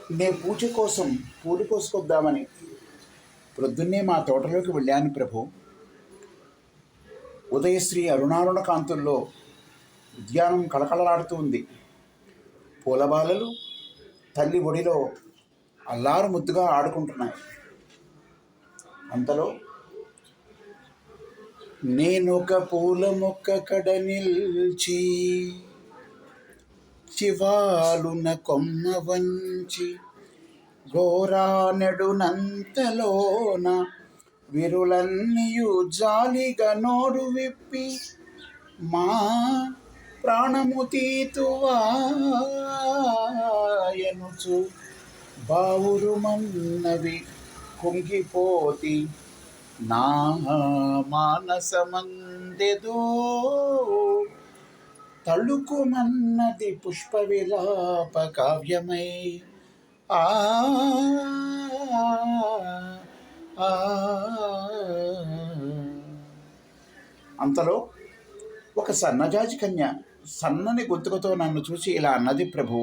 నేను పూజ కోసం పూలు కోసుకొద్దామని ప్రొద్దున్నే మా తోటలోకి వెళ్ళాను ప్రభు. ఉదయశ్రీ అరుణారుణ కాంతుల్లో ఉద్యానం కళకళలాడుతూ ఉంది. పూలబాలలు తల్లి ఒడిలో అల్లారు ముద్దుగా ఆడుకుంటున్నాయి. అంతలో నేనొక పూల మొక్క కడ నిల్చి చివాలున కొమ్మ వంచి ఘోరానెడునంతలోన విరులన్నీయు జాలిగా నోరు విప్పి మా ప్రాణము తీతువాయనుచు బావురుమన్నవి కుంగిపోతి నా మానసమందెదో తళుకుమన్నది పుష్ప విలాప కావ్యమై. ఆ అంతలో ఒక సన్నజాజి కన్య సన్నని గొంతుకతో నన్ను చూసి ఇలా అన్నది ప్రభు.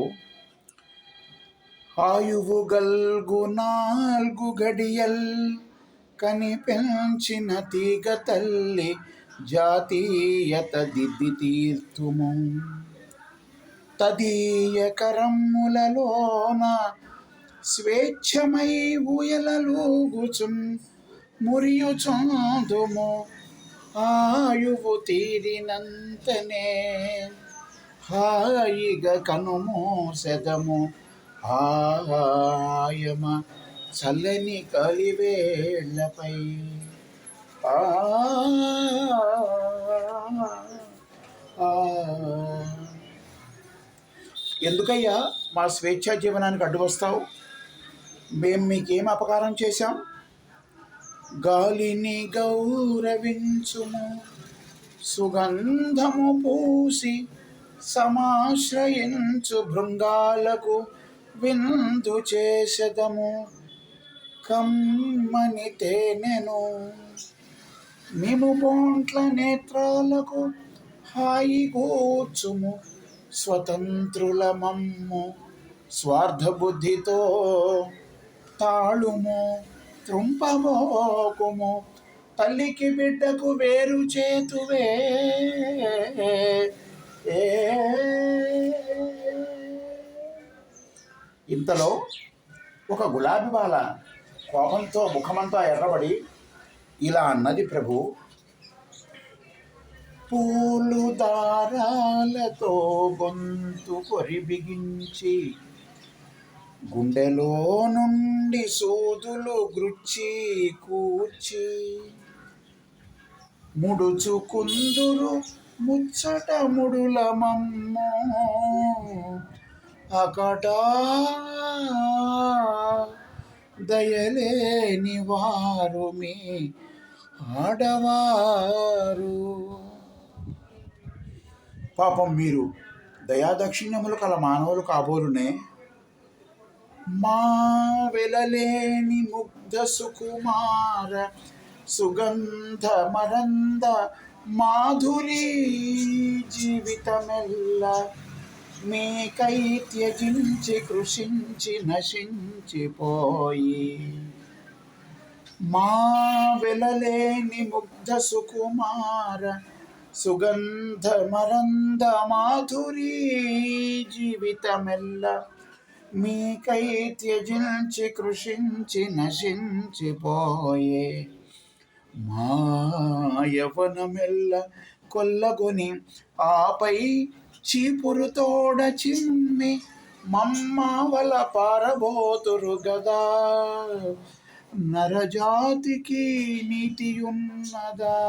ఆయువు గల్గు 4 గడియల్ కనిపెంచిన తీగ తల్లి జాతీయత దిద్ది తీర్తుము తదీయ కరమ్ములలోన స్వేచ్ఛమై ఊయలలూగుచున్ మురియుచుందుము ఆయువు తీరినంతనే హాయిగా కనుమూసెదము ఆయమ చల్లని కలివేళ్లపై. ఎందుకయ్యా మా స్వేచ్ఛా జీవనానికి అడ్డు వస్తావు? మేము మీకేం అపకారం చేశాం? గాలిని గౌరవించుము, సుగంధము పూసి సమాశ్రయించు భృంగాలకు విందు చేసెదము కమ్మని తేనెను. మేము బోంట్ల నేత్రాలకు హాయి కూర్చుము స్వతంత్రుల మమ్ము స్వార్థ బుద్ధితో తాళుము త్రుంపబోకుము తల్లికి బిడ్డకు వేరు చేతువే. ఇంతలో ఒక గులాబీ బాల కోపంతో ముఖమంతా ఎర్రబడి ఇలా అన్నది ప్రభు. పూలు దారాలతో గొంతు కొరి బిగించి గుండెలో నుండి సూదులు గ్రుచ్చి కూర్చి ముడుచుకుందురు ముచ్చట ముడుల మమ్మో అకటా దయలేని వారు మీ ఆడవారు. పాపం మీరు దయాదక్షిణ్యములు కల మానవులు కాబోలునే. మా వెలలేని ముగ్ధ సుకుమార సుగంధ మరంద మాధురీ జీవితమెల్ల మీకై త్యజించి కృషించి నశించిపోయి. మా వెలలేని ముగ్ధ సుకుమార సుగంధ మరంద మాధురీ జీవితమెల్ల మీకై త్యజించి కృషించి నశించిపోయే. మా యవనమెల్ల కొల్లగొని ఆపై చీపురుతోడ చిమ్మి మమ్మావల పారబోతురు గదా నరజాతికి నీతియున్నదా.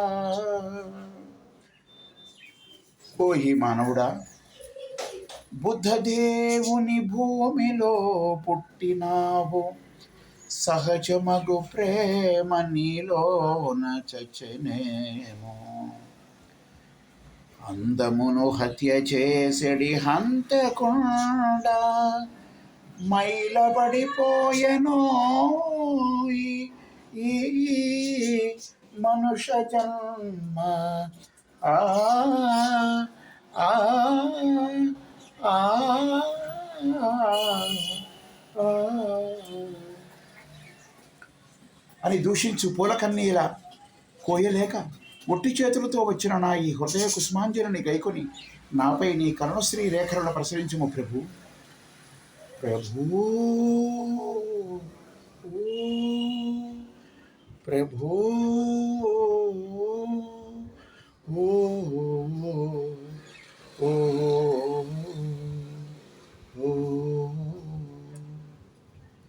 ఓహి మానవుడా, బుద్ధదేవుని భూమిలో పుట్టినావు, సహజమగు ప్రేమ నీలోన చచ్చనేమో. అందమును హత్య చేసెడి హంతకుండా మైలబడిపోయెనో ఈ మనుష జన్మ. ఆ ఆ ఆ ఆ అని దూషించు పూలకన్నీల కోయలేక ఒట్టి చేతులతో వచ్చిన నా ఈ హృదయ కుసుమాంజలిని గైకొని నాపై నీ కరుణశ్రీ రేఖలను ప్రసరించుము ప్రభు. ప్రభూ ప్రభూ ఓ